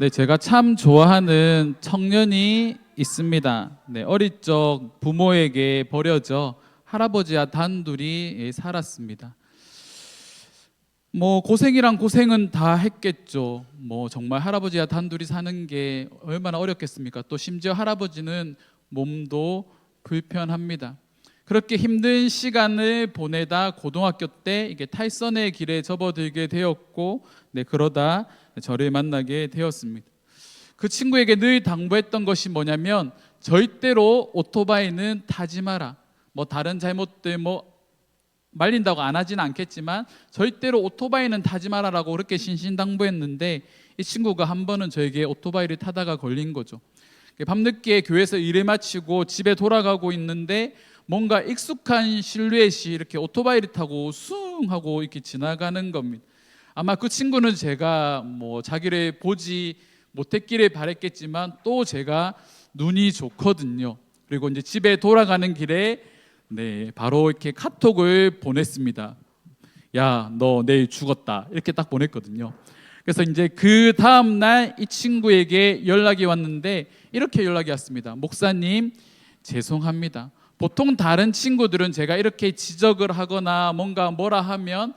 네, 제가 참 좋아하는 청년이 있습니다. 네, 어릴 적 부모에게 버려져 할아버지와 단둘이 살았습니다. 뭐 고생이란 고생은 다 했겠죠. 뭐 정말 할아버지와 단둘이 사는 게 얼마나 어렵겠습니까? 또 심지어 할아버지는 몸도 불편합니다. 그렇게 힘든 시간을 보내다 고등학교 때 이게 탈선의 길에 접어들게 되었고, 네, 그러다 저를 만나게 되었습니다. 그 친구에게 늘 당부했던 것이 뭐냐면, 절대로 오토바이는 타지 마라. 뭐 다른 잘못들 말린다고 안 하진 않겠지만 절대로 오토바이는 타지 마라라고 그렇게 신신당부했는데, 이 친구가 한 번은 저에게 오토바이를 타다가 걸린 거죠. 밤늦게 교회에서 일을 마치고 집에 돌아가고 있는데 뭔가 익숙한 실루엣이 이렇게 오토바이를 타고 숭 하고 이렇게 지나가는 겁니다. 아마 그 친구는 제가 뭐 자기를 보지 못했기를 바랬겠지만 또 제가 눈이 좋거든요. 그리고 이제 집에 돌아가는 길에 바로 이렇게 카톡을 보냈습니다. 야, 너 내일 죽었다. 이렇게 딱 보냈거든요. 그래서 이제 그 다음 날 이 친구에게 연락이 왔는데 이렇게 연락이 왔습니다. 목사님, 죄송합니다. 보통 다른 친구들은 제가 이렇게 지적을 하거나 뭔가 뭐라 하면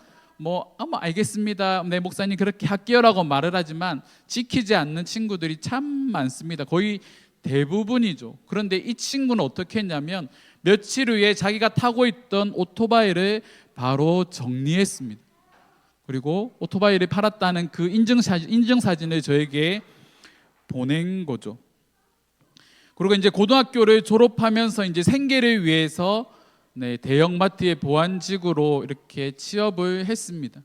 알겠습니다. 네, 목사님 그렇게 할게요라고 말을 하지만 지키지 않는 친구들이 참 많습니다. 거의 대부분이죠. 그런데 이 친구는 어떻게 했냐면 며칠 후에 자기가 타고 있던 오토바이를 바로 정리했습니다. 그리고 오토바이를 팔았다는 그 인증사진을 저에게 보낸 거죠. 그리고 이제 고등학교를 졸업하면서 이제 생계를 위해서 대형마트의 보안직으로 이렇게 취업을 했습니다.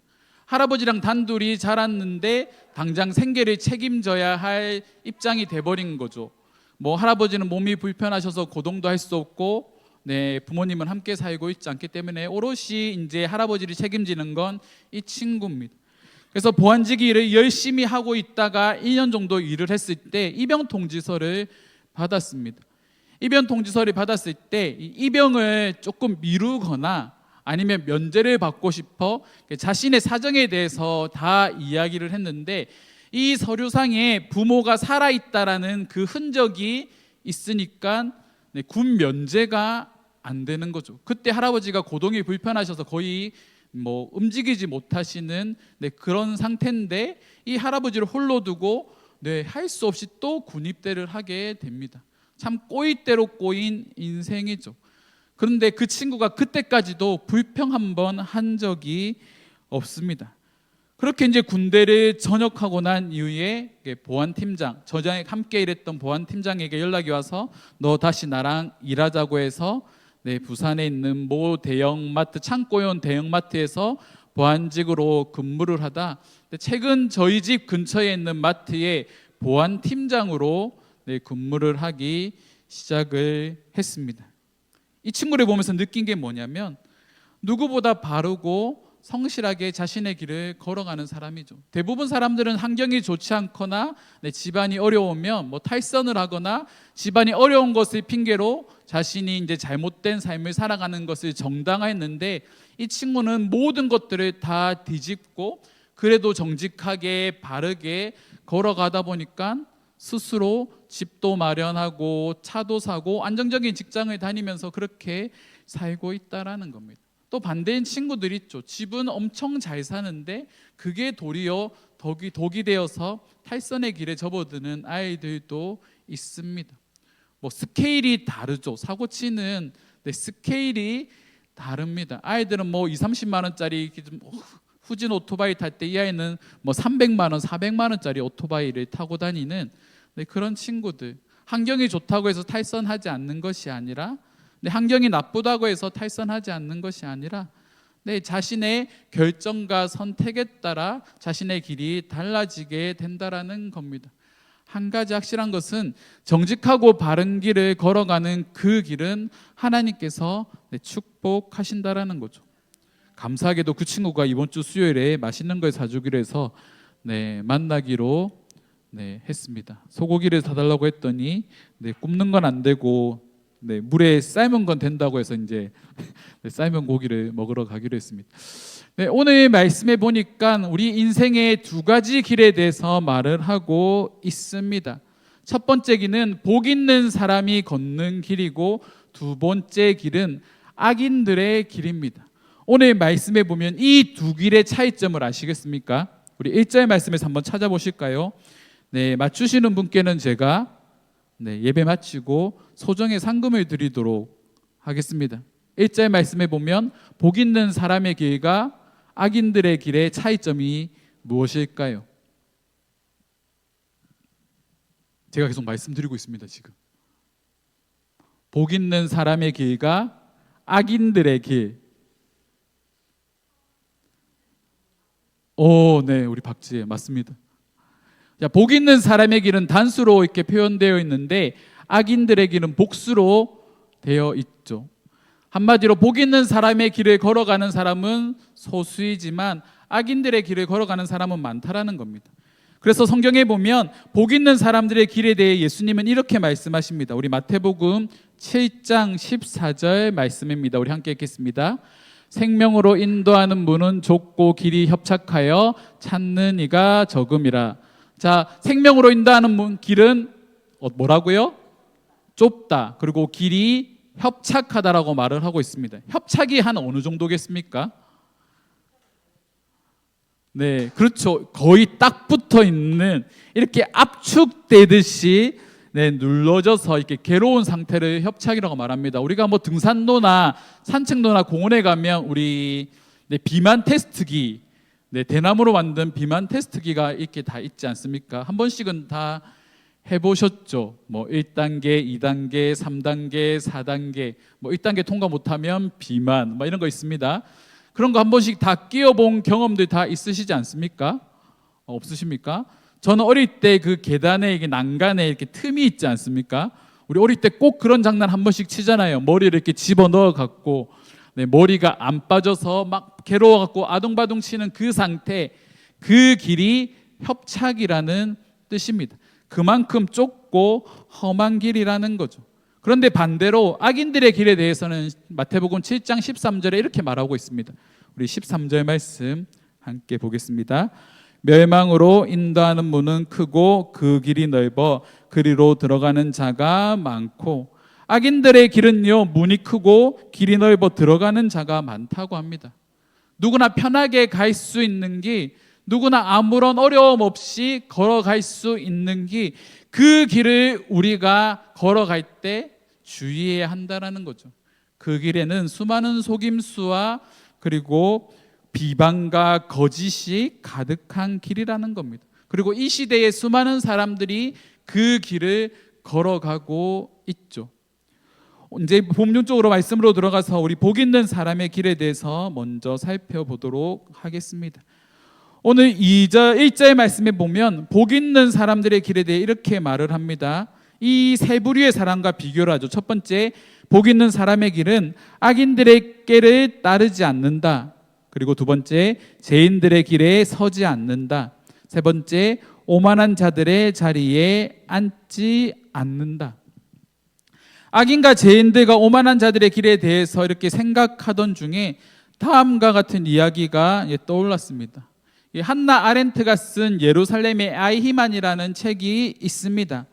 할아버지랑 단둘이 자랐는데 당장 생계를 책임져야 할 입장이 돼버린 거죠. 뭐 할아버지는 몸이 불편하셔서 고동도 할 수 없고, 부모님은 함께 살고 있지 않기 때문에 오롯이 이제 할아버지를 책임지는 건 이 친구입니다. 그래서 보안직 일을 열심히 하고 있다가 1년 정도 일을 했을 때 입영 통지서를 받았습니다. 입영 통지서를 받았을 때 이 입영을 조금 미루거나 아니면 면제를 받고 싶어 자신의 사정에 대해서 다 이야기를 했는데, 이 서류상에 부모가 살아있다라는 그 흔적이 있으니까 군 면제가 안 되는 거죠. 그때 할아버지가 고동이 불편하셔서 거의 움직이지 못하시는 그런 상태인데, 이 할아버지를 홀로 두고 할 수 없이 또 군입대를 하게 됩니다. 참 꼬이대로 꼬인 인생이죠. 그런데 그 친구가 그때까지도 불평 한 번 한 적이 없습니다. 그렇게 이제 군대를 전역하고 난 이후에 보안팀장, 저랑 함께 일했던 보안팀장에게 연락이 와서 너 다시 나랑 일하자고 해서 부산에 있는 모 대형마트, 창고용 대형마트에서 보안직으로 근무를 하다 최근 저희 집 근처에 있는 마트에 보안팀장으로 근무를 하기 시작을 했습니다. 이 친구를 보면서 느낀 게 뭐냐면, 누구보다 바르고 성실하게 자신의 길을 걸어가는 사람이죠. 대부분 사람들은 환경이 좋지 않거나 집안이 어려우면 탈선을 하거나 집안이 어려운 것을 핑계로 자신이 이제 잘못된 삶을 살아가는 것을 정당화했는데, 이 친구는 모든 것들을 다 뒤집고 그래도 정직하게 바르게 걸어가다 보니까 스스로 집도 마련하고 차도 사고 안정적인 직장을 다니면서 그렇게 살고 있다라는 겁니다. 또 반대인 친구들 있죠. 집은 엄청 잘 사는데 그게 도리어 독이 되어서 탈선의 길에 접어드는 아이들도 있습니다. 스케일이 다르죠. 사고치는 스케일이 다릅니다. 아이들은 2, 30만 원짜리 후진 오토바이 탈 때 이 아이는 300만 원, 400만 원짜리 오토바이를 타고 다니는 그런 친구들. 환경이 좋다고 해서 탈선하지 않는 것이 아니라, 환경이 나쁘다고 해서 탈선하지 않는 것이 아니라 자신의 결정과 선택에 따라 자신의 길이 달라지게 된다라는 겁니다. 한 가지 확실한 것은 정직하고 바른 길을 걸어가는 그 길은 하나님께서 축복하신다라는 거죠. 감사하게도 그 친구가 이번 주 수요일에 맛있는 걸 사주기로 해서 만나기로 했습니다. 소고기를 사달라고 했더니 굽는 건 안 되고 네, 물에 삶은 건 된다고 해서 이제 네, 삶은 고기를 먹으러 가기로 했습니다. 네, 오늘 말씀에 보니까 우리 인생의 두 가지 길에 대해서 말을 하고 있습니다. 첫 번째 길은 복 있는 사람이 걷는 길이고 두 번째 길은 악인들의 길입니다. 오늘 말씀에 보면 이 두 길의 차이점을 아시겠습니까? 우리 1절 말씀에서 한번 찾아보실까요? 네, 맞추시는 분께는 제가 예배 마치고 소정의 상금을 드리도록 하겠습니다. 1절 말씀에 보면 복 있는 사람의 길과 악인들의 길의 차이점이 무엇일까요? 제가 계속 말씀드리고 있습니다. 지금 복 있는 사람의 길과 악인들의 길. 네, 우리 박지혜 맞습니다. 자, 복 있는 사람의 길은 단수로 이렇게 표현되어 있는데 악인들의 길은 복수로 되어 있죠. 한마디로 복 있는 사람의 길을 걸어가는 사람은 소수이지만 악인들의 길을 걸어가는 사람은 많다라는 겁니다. 그래서 성경에 보면 복 있는 사람들의 길에 대해 예수님은 이렇게 말씀하십니다. 우리 마태복음 7장 14절 말씀입니다. 우리 함께 읽겠습니다. 생명으로 인도하는 문은 좁고 길이 협착하여 찾는 이가 적음이라. 자, 생명으로 인도하는 길은 뭐라고요? 좁다. 그리고 길이 협착하다라고 말을 하고 있습니다. 협착이 한 어느 정도겠습니까? 네, 그렇죠. 거의 딱 붙어 있는 이렇게 압축되듯이 눌러져서 이렇게 괴로운 상태를 협착이라고 말합니다. 우리가 뭐 등산로나 산책로나 공원에 가면 우리 비만 테스트기, 대나무로 만든 비만 테스트기가 이렇게 다 있지 않습니까? 한 번씩은 다 해보셨죠? 뭐 1단계, 2단계, 3단계, 4단계, 뭐 1단계 통과 못하면 비만, 뭐 이런 거 있습니다. 그런 거 한 번씩 다 끼워본 경험들 다 있으시지 않습니까? 없으십니까? 저는 어릴 때 그 계단에 이게 난간에 이렇게 틈이 있지 않습니까? 우리 어릴 때 꼭 그런 장난 한 번씩 치잖아요. 머리를 이렇게 집어 넣어 갖고 머리가 안 빠져서 막 괴로워 갖고 아둥바둥 치는 그 상태, 그 길이 협착이라는 뜻입니다. 그만큼 좁고 험한 길이라는 거죠. 그런데 반대로 악인들의 길에 대해서는 마태복음 7장 13절에 이렇게 말하고 있습니다. 우리 13절 말씀 함께 보겠습니다. 멸망으로 인도하는 문은 크고 그 길이 넓어 그리로 들어가는 자가 많고 악인들의 길은요 문이 크고 길이 넓어 들어가는 자가 많다고 합니다. 누구나 편하게 갈 수 있는 길, 누구나 아무런 어려움 없이 걸어갈 수 있는 길, 그 길을 우리가 걸어갈 때 주의해야 한다는 거죠. 그 길에는 수많은 속임수와 그리고 비방과 거짓이 가득한 길이라는 겁니다. 그리고 이 시대에 수많은 사람들이 그 길을 걸어가고 있죠. 이제 본문적으로 말씀으로 들어가서 우리 복 있는 사람의 길에 대해서 먼저 살펴보도록 하겠습니다. 오늘 1절 말씀에 보면 복 있는 사람들의 길에 대해 이렇게 말을 합니다. 이 세 부류의 사람과 비교를 하죠. 첫 번째, 복 있는 사람의 길은 악인들의 길을 따르지 않는다. 그리고 두 번째, 죄인들의 길에 서지 않는다. 세 번째, 오만한 자들의 자리에 앉지 않는다. 악인과 죄인들과 오만한 자들의 길에 대해서 이렇게 생각하던 중에 다음과 같은 이야기가 떠올랐습니다. 한나 아렌트가 쓴 예루살렘의 아이히만이라는 책이 있습니다.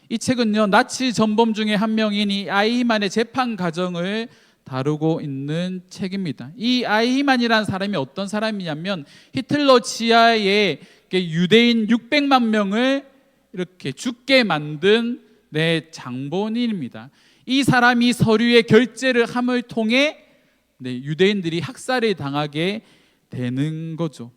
이 책은요 나치 전범 중에 한 명인 이 아이히만의 재판 과정을 다루고 있는 책입니다. 이 아이히만이라는 사람이 어떤 사람이냐면 히틀러 지하에 유대인 600만 명을 이렇게 죽게 만든 장본인입니다. 이 사람이 서류의 결제를 함을 통해 유대인들이 학살을 당하게 되는 거죠.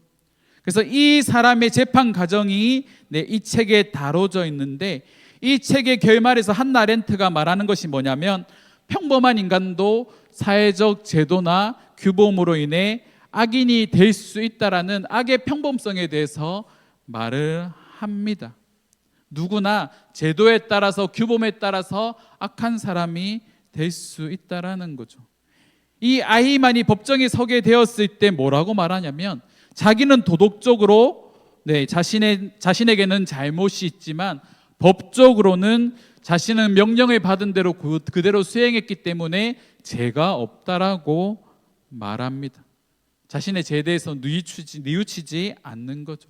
그래서 이 사람의 재판 과정이 이 책에 다뤄져 있는데 이 책의 결말에서 한나 아렌트가 말하는 것이 뭐냐면 평범한 인간도 사회적 제도나 규범으로 인해 악인이 될 수 있다라는 악의 평범성에 대해서 말을 합니다. 누구나 제도에 따라서 규범에 따라서 악한 사람이 될 수 있다라는 거죠. 이 아히만이 법정에 서게 되었을 때 뭐라고 말하냐면 자기는 도덕적으로 자신에게는 잘못이 있지만 법적으로는 자신은 명령을 받은 대로 그대로 수행했기 때문에 죄가 없다라고 말합니다. 자신의 죄에 대해서 뉘우치지 않는 거죠.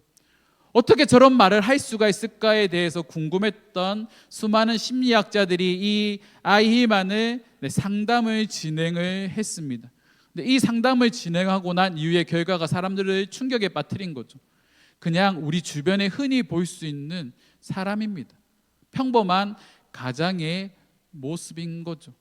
어떻게 저런 말을 할 수가 있을까에 대해서 궁금했던 수많은 심리학자들이 이 아히만을 상담을 진행을 했습니다. 근데 이 상담을 진행하고 난 이후의 결과가 사람들을 충격에 빠뜨린 거죠. 그냥 우리 주변에 흔히 볼 수 있는 사람입니다. 평범한 가장의 모습인 거죠.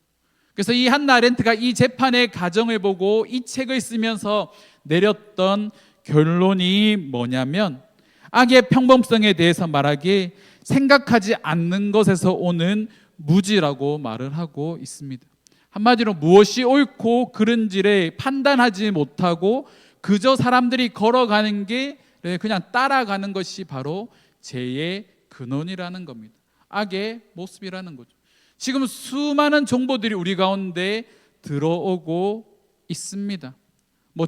그래서 이 한나 아렌트가 이 재판의 과정을 보고 이 책을 쓰면서 내렸던 결론이 뭐냐면, 악의 평범성에 대해서 말하기에 생각하지 않는 것에서 오는 무지라고 말을 하고 있습니다. 한마디로 무엇이 옳고 그른지를 판단하지 못하고 그저 사람들이 걸어가는 게 그냥 따라가는 것이 바로 죄의 근원이라는 겁니다. 악의 모습이라는 거죠. 지금 수많은 정보들이 우리 가운데 들어오고 있습니다.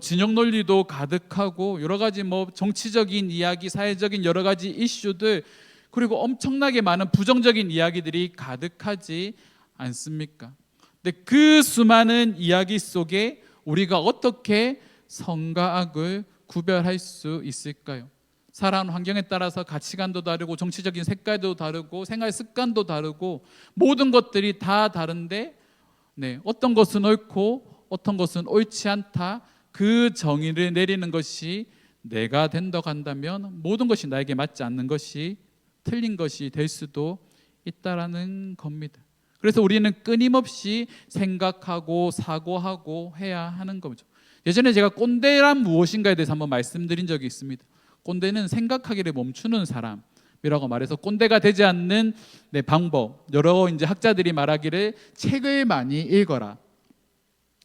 진영 논리도 가득하고 여러 가지 정치적인 이야기, 사회적인 여러 가지 이슈들, 그리고 엄청나게 많은 부정적인 이야기들이 가득하지 않습니까? 근데 그 수많은 이야기 속에 우리가 어떻게 선과 악을 구별할 수 있을까요? 살아온 환경에 따라서 가치관도 다르고 정치적인 색깔도 다르고 생활 습관도 다르고 모든 것들이 다 다른데 어떤 것은 옳고 어떤 것은 옳지 않다, 그 정의를 내리는 것이 내가 된다고 한다면 모든 것이 나에게 맞지 않는 것이 틀린 것이 될 수도 있다라는 겁니다. 그래서 우리는 끊임없이 생각하고 사고하고 해야 하는 거죠. 예전에 제가 꼰대란 무엇인가에 대해서 한번 말씀드린 적이 있습니다. 꼰대는 생각하기를 멈추는 사람이라고 말해서 꼰대가 되지 않는 방법, 여러 학자들이 말하기를 책을 많이 읽어라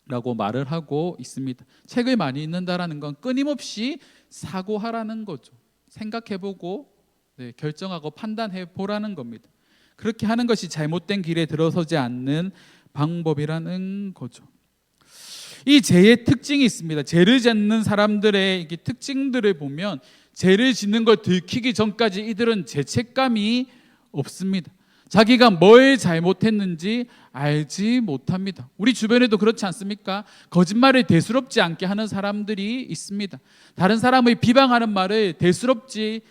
라고 말을 하고 있습니다. 책을 많이 읽는다라는 건 끊임없이 사고하라는 거죠. 생각해보고 결정하고 판단해보라는 겁니다. 그렇게 하는 것이 잘못된 길에 들어서지 않는 방법이라는 거죠. 이 죄의 특징이 있습니다. 죄를 짓는 사람들의 특징들을 보면 죄를 짓는 걸 들키기 전까지 이들은 죄책감이 없습니다. 자기가 뭘 잘못했는지 알지 못합니다. 우리 주변에도 그렇지 않습니까? 거짓말을 대수롭지 않게 하는 사람들이 있습니다. 다른 사람의 비방하는 말을 대수롭지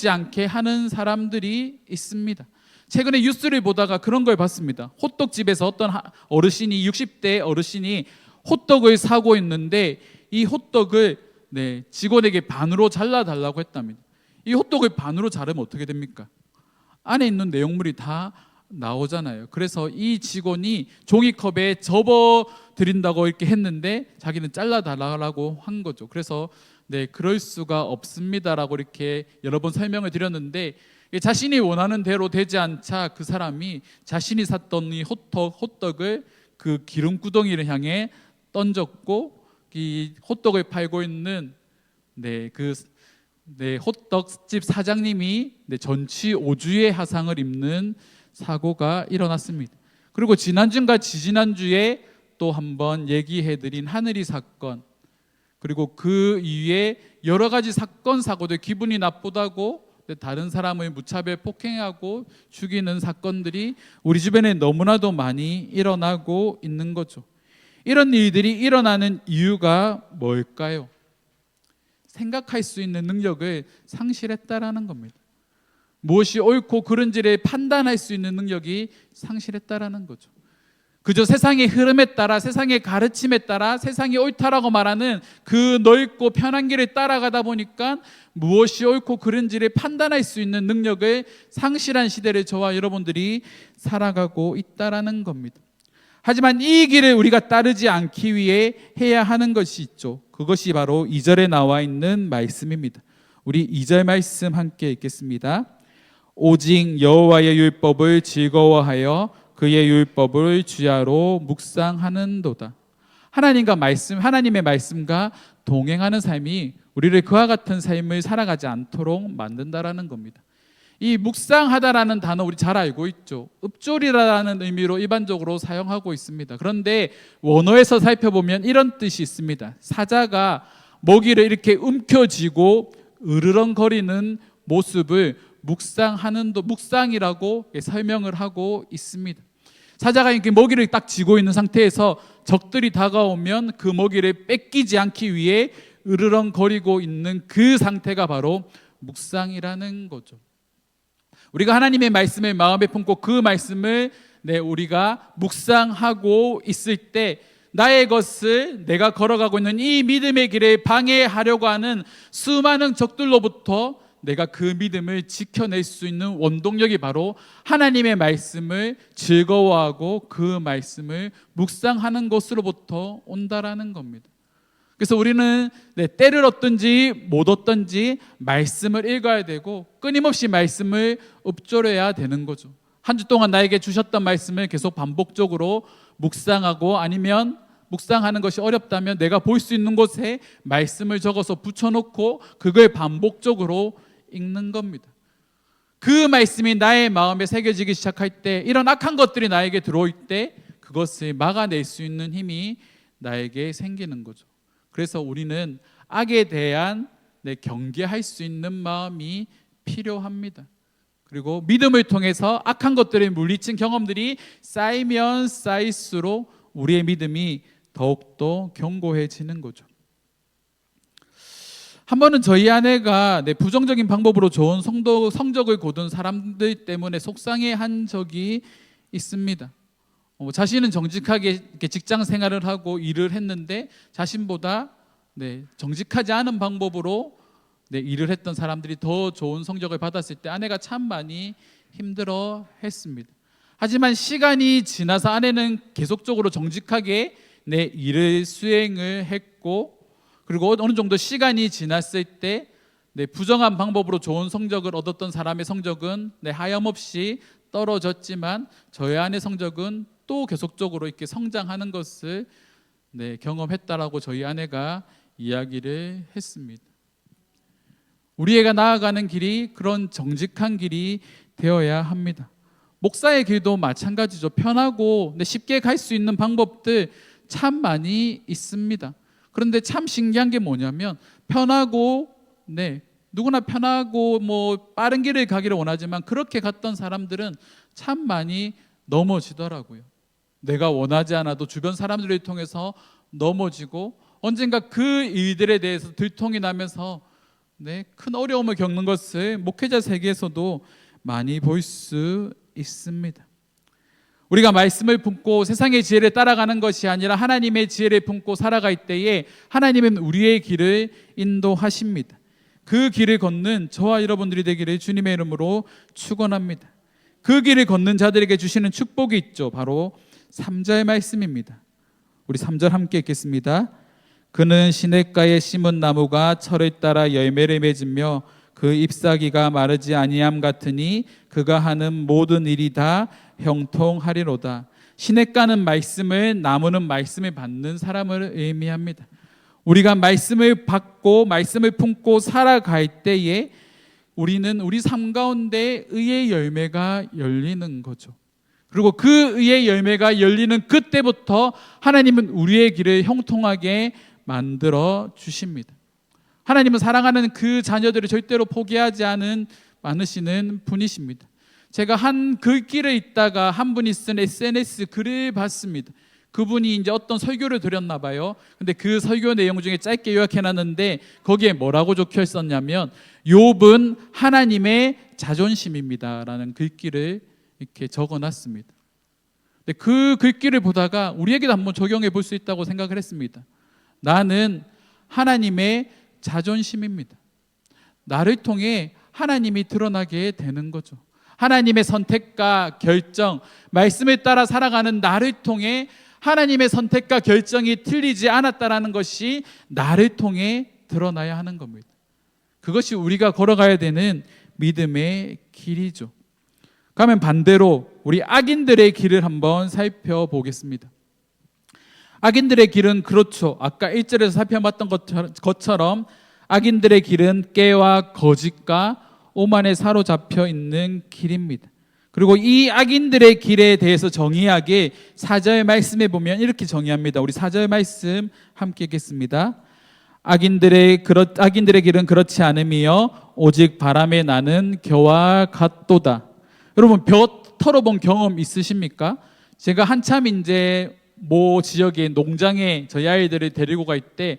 않게 하는 사람들이 있습니다. 최근에 뉴스를 보다가 그런 걸 봤습니다. 호떡집에서 어떤 어르신이, 60대 어르신이 호떡을 사고 있는데 이 호떡을 직원에게 반으로 잘라달라고 했답니다. 이 호떡을 반으로 자르면 어떻게 됩니까? 안에 있는 내용물이 다 나오잖아요. 그래서 이 직원이 종이컵에 접어드린다고 이렇게 했는데 자기는 잘라달라고 한 거죠. 그래서 그럴 수가 없습니다라고 이렇게 여러 번 설명을 드렸는데, 자신이 원하는 대로 되지 않자 그 사람이 자신이 샀던 이 호떡을 그 기름구덩이를 향해 던졌고, 이 호떡을 팔고 있는 호떡집 사장님이 전치 5주의 하상을 입는 사고가 일어났습니다. 그리고 지난주인가 지지난주에 또 한번 얘기해드린 하늘이 사건, 그리고 그 이후에 여러 가지 사건 사고들, 기분이 나쁘다고 다른 사람을 무차별 폭행하고 죽이는 사건들이 우리 주변에 너무나도 많이 일어나고 있는 거죠. 이런 일들이 일어나는 이유가 뭘까요? 생각할 수 있는 능력을 상실했다라는 겁니다. 무엇이 옳고 그른지를 판단할 수 있는 능력이 상실했다라는 거죠. 그저 세상의 흐름에 따라, 세상의 가르침에 따라 세상이 옳다라고 말하는 그 넓고 편한 길을 따라가다 보니까 무엇이 옳고 그른지를 판단할 수 있는 능력을 상실한 시대를 저와 여러분들이 살아가고 있다라는 겁니다. 하지만 이 길을 우리가 따르지 않기 위해 해야 하는 것이 있죠. 그것이 바로 2절에 나와 있는 말씀입니다. 우리 2절 말씀 함께 읽겠습니다. 오직 여호와의 율법을 즐거워하여 그의 율법을 주야로 묵상하는도다. 하나님의 말씀과 동행하는 삶이 우리를 그와 같은 삶을 살아가지 않도록 만든다라는 겁니다. 이 묵상하다라는 단어 우리 잘 알고 있죠. 읊조리라는 의미로 일반적으로 사용하고 있습니다. 그런데 원어에서 살펴보면 이런 뜻이 있습니다. 사자가 먹이를 이렇게 움켜쥐고 으르렁거리는 모습을 묵상이라고 설명을 하고 있습니다. 사자가 이렇게 먹이를 딱 쥐고 있는 상태에서 적들이 다가오면 그 먹이를 뺏기지 않기 위해 으르렁거리고 있는 그 상태가 바로 묵상이라는 거죠. 우리가 하나님의 말씀을 마음에 품고 그 말씀을 우리가 묵상하고 있을 때 나의 것을 내가 걸어가고 있는 이 믿음의 길을 방해하려고 하는 수많은 적들로부터 내가 그 믿음을 지켜낼 수 있는 원동력이 바로 하나님의 말씀을 즐거워하고 그 말씀을 묵상하는 것으로부터 온다라는 겁니다. 그래서 우리는 때를 얻든지 못 얻든지 말씀을 읽어야 되고 끊임없이 말씀을 읊조려야 되는 거죠. 한 주 동안 나에게 주셨던 말씀을 계속 반복적으로 묵상하고, 아니면 묵상하는 것이 어렵다면 내가 볼 수 있는 곳에 말씀을 적어서 붙여놓고 그걸 반복적으로 읽는 겁니다. 그 말씀이 나의 마음에 새겨지기 시작할 때, 이런 악한 것들이 나에게 들어올 때 그것을 막아낼 수 있는 힘이 나에게 생기는 거죠. 그래서 우리는 악에 대한 경계할 수 있는 마음이 필요합니다. 그리고 믿음을 통해서 악한 것들을 물리친 경험들이 쌓이면 쌓일수록 우리의 믿음이 더욱더 견고해지는 거죠. 한 번은 저희 아내가 부정적인 방법으로 좋은 성적을 거둔 사람들 때문에 속상해한 적이 있습니다. 자신은 정직하게 이렇게 직장 생활을 하고 일을 했는데 자신보다 정직하지 않은 방법으로 일을 했던 사람들이 더 좋은 성적을 받았을 때 아내가 참 많이 힘들어 했습니다. 하지만 시간이 지나서 아내는 계속적으로 정직하게 일을 수행을 했고, 그리고 어느 정도 시간이 지났을 때 부정한 방법으로 좋은 성적을 얻었던 사람의 성적은 하염없이 떨어졌지만 저희 아내 성적은 또 계속적으로 이렇게 성장하는 것을 경험했다라고 저희 아내가 이야기를 했습니다. 우리 애가 나아가는 길이 그런 정직한 길이 되어야 합니다. 목사의 길도 마찬가지죠. 편하고 쉽게 갈 수 있는 방법들 참 많이 있습니다. 그런데 참 신기한 게 뭐냐면, 편하고 누구나 편하고 빠른 길을 가기를 원하지만 그렇게 갔던 사람들은 참 많이 넘어지더라고요. 내가 원하지 않아도 주변 사람들을 통해서 넘어지고, 언젠가 그 일들에 대해서 들통이 나면서 큰 어려움을 겪는 것을 목회자 세계에서도 많이 볼 수 있습니다. 우리가 말씀을 품고 세상의 지혜를 따라가는 것이 아니라 하나님의 지혜를 품고 살아갈 때에 하나님은 우리의 길을 인도하십니다. 그 길을 걷는 저와 여러분들이 되기를 주님의 이름으로 축원합니다. 그 길을 걷는 자들에게 주시는 축복이 있죠. 바로 3절 말씀입니다. 우리 3절 함께 읽겠습니다. 그는 시냇가에 심은 나무가 철을 따라 열매를 맺으며 그 잎사귀가 마르지 아니함 같으니 그가 하는 모든 일이 다 형통하리로다. 시냇가는 말씀을, 나무는 말씀을 받는 사람을 의미합니다. 우리가 말씀을 받고 말씀을 품고 살아갈 때에 우리는 우리 삶 가운데 의의 열매가 열리는 거죠. 그리고 그 의의 열매가 열리는 그때부터 하나님은 우리의 길을 형통하게 만들어 주십니다. 하나님은 사랑하는 그 자녀들을 절대로 포기하지 않으시는 분이십니다. 제가 한 글귀를 읽다가 한 분이 쓴 SNS 글을 봤습니다. 그분이 이제 어떤 설교를 드렸나 봐요. 근데 그 설교 내용 중에 짧게 요약해놨는데 거기에 뭐라고 적혀 있었냐면, 욥은 하나님의 자존심입니다라는 글귀를 이렇게 적어놨습니다. 근데 그 글귀를 보다가 우리에게도 한번 적용해 볼 수 있다고 생각을 했습니다. 나는 하나님의 자존심입니다. 나를 통해 하나님이 드러나게 되는 거죠. 하나님의 선택과 결정, 말씀을 따라 살아가는 나를 통해 하나님의 선택과 결정이 틀리지 않았다라는 것이 나를 통해 드러나야 하는 겁니다. 그것이 우리가 걸어가야 되는 믿음의 길이죠. 그러면 반대로 우리 악인들의 길을 한번 살펴보겠습니다. 악인들의 길은 그렇죠. 아까 1절에서 살펴봤던 것처럼 악인들의 길은 깨와 거짓과 오만에 사로잡혀 있는 길입니다. 그리고 이 악인들의 길에 대해서 정의하게 4절 말씀에 보면 이렇게 정의합니다. 우리 4절 말씀 함께 읽겠습니다. 악인들의 길은 그렇지 않으며 오직 바람에 나는 겨와 같도다. 여러분 벼 털어본 경험 있으십니까? 제가 한참 이제 모 지역의 농장에 저희 아이들을 데리고 갈 때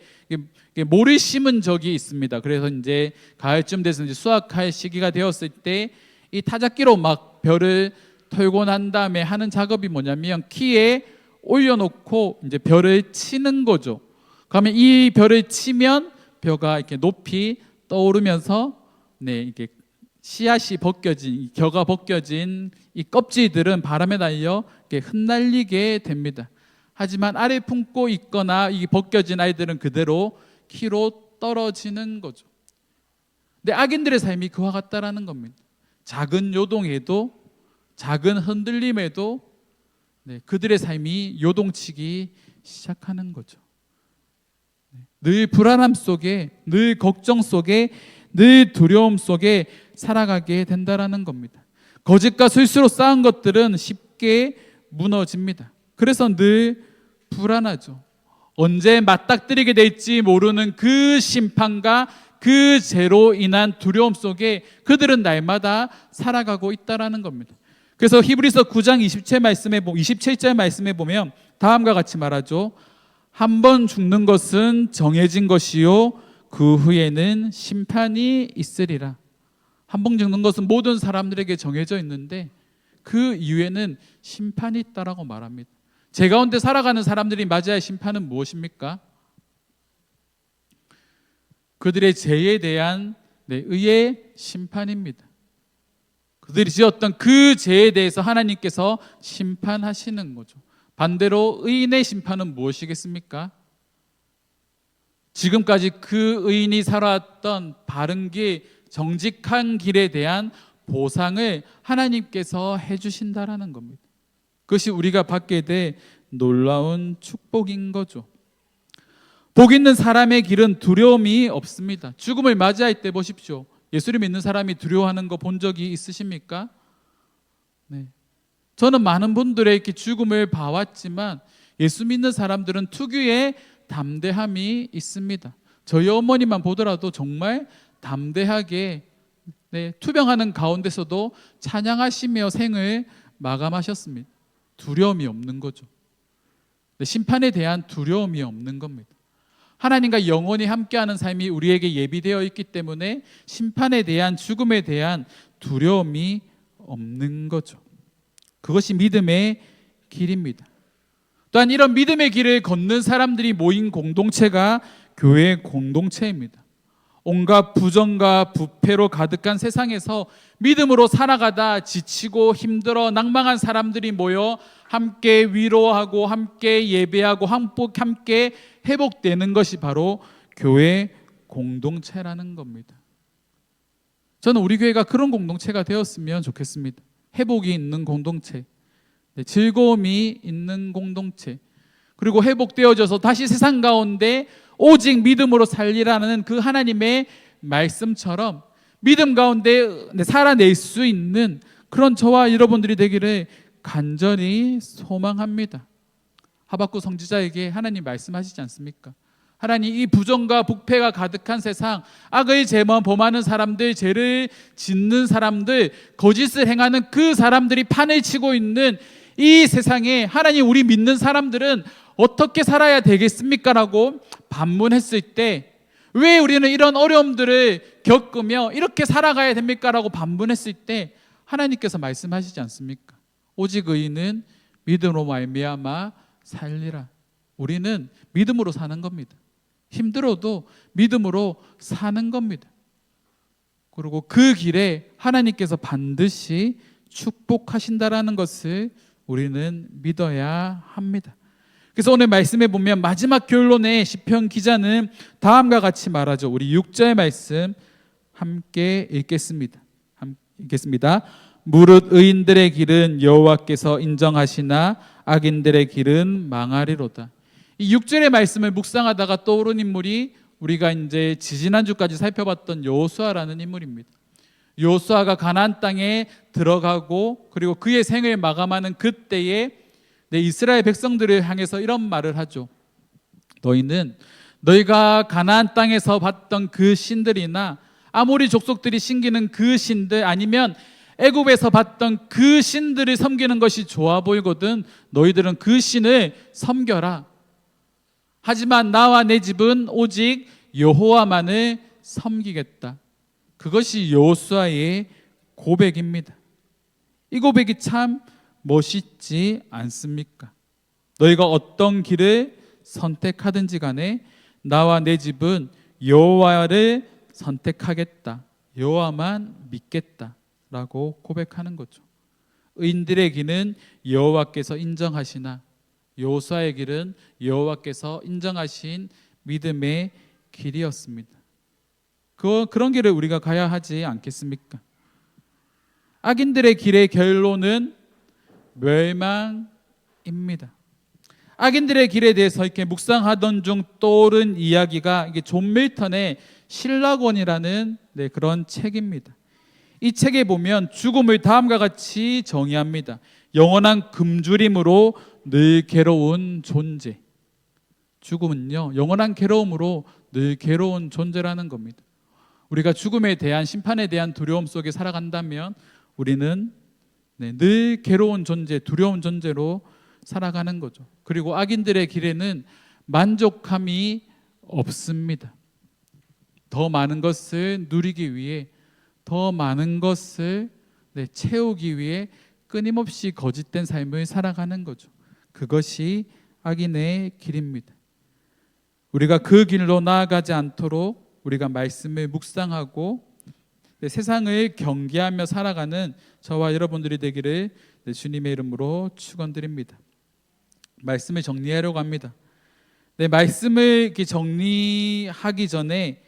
모를 심은 적이 있습니다. 그래서 이제 가을쯤 돼서 이제 수확할 시기가 되었을 때 이 타작기로 막 벼를 털고 난 다음에 하는 작업이 뭐냐면 키에 올려놓고 이제 벼를 치는 거죠. 그러면 이 벼를 치면 벼가 이렇게 높이 떠오르면서 이게 씨앗이 벗겨진, 겨가 벗겨진 이 껍질들은 바람에 날려 이렇게 흩날리게 됩니다. 하지만 알을 품고 있거나 이 벗겨진 아이들은 그대로 키로 떨어지는 거죠. 근데 악인들의 삶이 그와 같다라는 겁니다. 작은 요동에도, 작은 흔들림에도 그들의 삶이 요동치기 시작하는 거죠. 늘 불안함 속에, 늘 걱정 속에, 늘 두려움 속에 살아가게 된다라는 겁니다. 거짓과 술수로 쌓은 것들은 쉽게 무너집니다. 그래서 늘 불안하죠. 언제 맞닥뜨리게 될지 모르는 그 심판과 그 죄로 인한 두려움 속에 그들은 날마다 살아가고 있다라는 겁니다. 그래서 히브리서 9장 27절 말씀에 보면 다음과 같이 말하죠. 한 번 죽는 것은 정해진 것이요 그 후에는 심판이 있으리라. 한 번 죽는 것은 모든 사람들에게 정해져 있는데 그 이후에는 심판이 있다라고 말합니다. 제 가운데 살아가는 사람들이 맞이할 할 심판은 무엇입니까? 그들의 죄에 대한 의의 심판입니다. 그들이 지었던 그 죄에 대해서 하나님께서 심판하시는 거죠. 반대로 의인의 심판은 무엇이겠습니까? 지금까지 그 의인이 살아왔던 바른 길, 정직한 길에 대한 보상을 하나님께서 해주신다라는 겁니다. 그것이 우리가 받게 될 놀라운 축복인 거죠. 복 있는 사람의 길은 두려움이 없습니다. 죽음을 맞이할 때 보십시오. 예수를 믿는 사람이 두려워하는 거 본 적이 있으십니까? 네. 저는 많은 분들의 이렇게 죽음을 봐왔지만 예수 믿는 사람들은 특유의 담대함이 있습니다. 저희 어머니만 보더라도 정말 담대하게 투병하는 가운데서도 찬양하시며 생을 마감하셨습니다. 두려움이 없는 거죠. 심판에 대한 두려움이 없는 겁니다. 하나님과 영원히 함께하는 삶이 우리에게 예비되어 있기 때문에 심판에 대한, 죽음에 대한 두려움이 없는 거죠. 그것이 믿음의 길입니다. 또한 이런 믿음의 길을 걷는 사람들이 모인 공동체가 교회 공동체입니다. 온갖 부정과 부패로 가득한 세상에서 믿음으로 살아가다 지치고 힘들어 낭망한 사람들이 모여 함께 위로하고 함께 예배하고 함께 회복되는 것이 바로 교회 공동체라는 겁니다. 저는 우리 교회가 그런 공동체가 되었으면 좋겠습니다. 회복이 있는 공동체, 즐거움이 있는 공동체, 그리고 회복되어져서 다시 세상 가운데 오직 믿음으로 살리라는 그 하나님의 말씀처럼 믿음 가운데 살아낼 수 있는 그런 저와 여러분들이 되기를 간절히 소망합니다. 하박국 선지자에게 하나님 말씀하시지 않습니까? 하나님, 이 부정과 부패가 가득한 세상, 악의 죄만 범하는 사람들, 죄를 짓는 사람들, 거짓을 행하는 그 사람들이 판을 치고 있는 이 세상에 하나님, 우리 믿는 사람들은 어떻게 살아야 되겠습니까? 라고 반문했을 때 왜 우리는 이런 어려움들을 겪으며 이렇게 살아가야 됩니까? 라고 반문했을 때 하나님께서 말씀하시지 않습니까? 오직 의인은 믿음으로 말미암아 살리라. 우리는 믿음으로 사는 겁니다. 힘들어도 믿음으로 사는 겁니다. 그리고 그 길에 하나님께서 반드시 축복하신다라는 것을 우리는 믿어야 합니다. 그래서 오늘 말씀에 보면 마지막 결론에 시편 기자는 다음과 같이 말하죠. 우리 6절 말씀 함께 읽겠습니다. 무릇 의인들의 길은 여호와께서 인정하시나 악인들의 길은 망하리로다. 이 6절의 말씀을 묵상하다가 떠오른 인물이 우리가 이제 지지난주까지 살펴봤던 여호수아라는 인물입니다. 여호수아가 가나안 땅에 들어가고 그리고 그의 생을 마감하는 그때에 이스라엘 백성들을 향해서 이런 말을 하죠. 너희는 너희가 가나안 땅에서 봤던 그 신들이나 아모리 족속들이 섬기는 그 신들, 아니면 애굽에서 봤던 그 신들을 섬기는 것이 좋아 보이거든 너희들은 그 신을 섬겨라. 하지만 나와 내 집은 오직 여호와만을 섬기겠다. 그것이 여호수아의 고백입니다. 이 고백이 참 멋있지 않습니까? 너희가 어떤 길을 선택하든지 간에 나와 내 집은 여호와를 선택하겠다. 여호와만 믿겠다라고 고백하는 거죠. 의인들의 길은 여호와께서 인정하시나 여호수아의 길은 여호와께서 인정하신 믿음의 길이었습니다. 그런 길을 우리가 가야 하지 않겠습니까? 악인들의 길의 결론은 멸망입니다. 악인들의 길에 대해서 이렇게 묵상하던 중 떠오른 이야기가 이게 존 밀턴의 신라권이라는 그런 책입니다. 이 책에 보면 죽음을 다음과 같이 정의합니다. 영원한 굶주림으로 늘 괴로운 존재. 죽음은요, 영원한 괴로움으로 늘 괴로운 존재라는 겁니다. 우리가 죽음에 대한, 심판에 대한 두려움 속에 살아간다면 우리는 늘 괴로운 존재, 두려운 존재로 살아가는 거죠. 그리고 악인들의 길에는 만족함이 없습니다. 더 많은 것을 누리기 위해, 더 많은 것을 채우기 위해 끊임없이 거짓된 삶을 살아가는 거죠. 그것이 악인의 길입니다. 우리가 그 길로 나아가지 않도록 우리가 말씀을 묵상하고 세상을 경계하며 살아가는 저와 여러분들이 되기를 주님의 이름으로 축원드립니다. 말씀을 정리하려고 합니다. 말씀을 정리하기 전에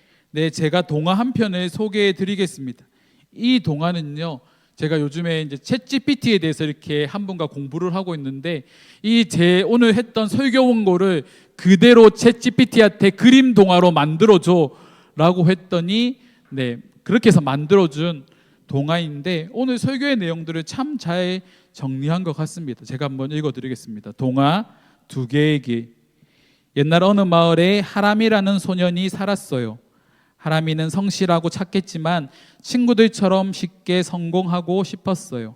제가 동화 한 편을 소개해 드리겠습니다. 이 동화는요, 제가 요즘에 이제 챗GPT에 대해서 이렇게 한 분과 공부를 하고 있는데, 제 오늘 했던 설교 원고를 그대로 챗GPT한테 그림 동화로 만들어줘라고 했더니, 그렇게 해서 만들어준 동화인데, 오늘 설교의 내용들을 참 잘 정리한 것 같습니다. 제가 한번 읽어드리겠습니다. 동화 두 개의 길. 옛날 어느 마을에 하람이라는 소년이 살았어요. 하람이는 성실하고 착했지만 친구들처럼 쉽게 성공하고 싶었어요.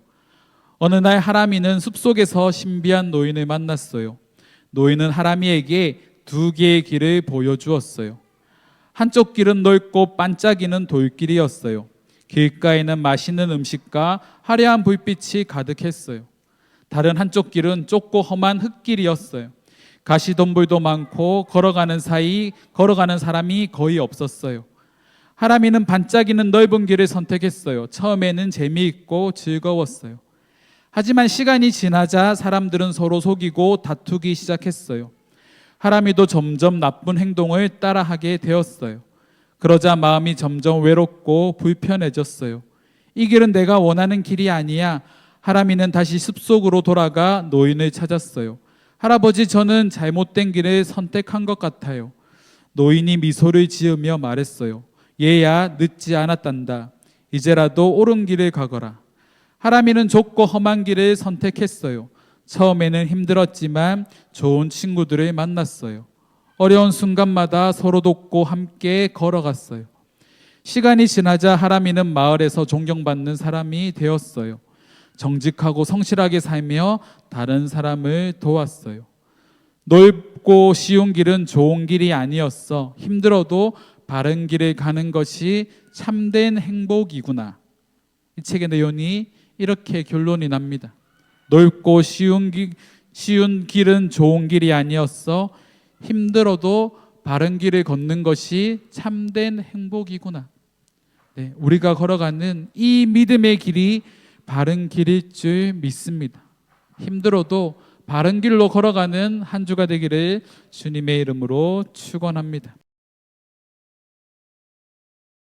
어느 날 하람이는 숲속에서 신비한 노인을 만났어요. 노인은 하람이에게 두 개의 길을 보여주었어요. 한쪽 길은 넓고 반짝이는 돌길이었어요. 길가에는 맛있는 음식과 화려한 불빛이 가득했어요. 다른 한쪽 길은 좁고 험한 흙길이었어요. 가시덤불도 많고 걸어가는 사람이 거의 없었어요. 하람이는 반짝이는 넓은 길을 선택했어요. 처음에는 재미있고 즐거웠어요. 하지만 시간이 지나자 사람들은 서로 속이고 다투기 시작했어요. 하람이도 점점 나쁜 행동을 따라하게 되었어요. 그러자 마음이 점점 외롭고 불편해졌어요. 이 길은 내가 원하는 길이 아니야. 하람이는 다시 숲속으로 돌아가 노인을 찾았어요. 할아버지, 저는 잘못된 길을 선택한 것 같아요. 노인이 미소를 지으며 말했어요. 얘야, 늦지 않았단다. 이제라도 옳은 길을 가거라. 하람이는 좁고 험한 길을 선택했어요. 처음에는 힘들었지만 좋은 친구들을 만났어요. 어려운 순간마다 서로 돕고 함께 걸어갔어요. 시간이 지나자 하람이는 마을에서 존경받는 사람이 되었어요. 정직하고 성실하게 살며 다른 사람을 도왔어요. 넓고 쉬운 길은 좋은 길이 아니었어. 힘들어도 바른 길을 가는 것이 참된 행복이구나. 이 책의 내용이 이렇게 결론이 납니다. 넓고 쉬운 길은 좋은 길이 아니었어. 힘들어도 바른 길을 걷는 것이 참된 행복이구나. 우리가 걸어가는 이 믿음의 길이 바른 길일 줄 믿습니다. 힘들어도 바른 길로 걸어가는 한 주가 되기를 주님의 이름으로 축원합니다.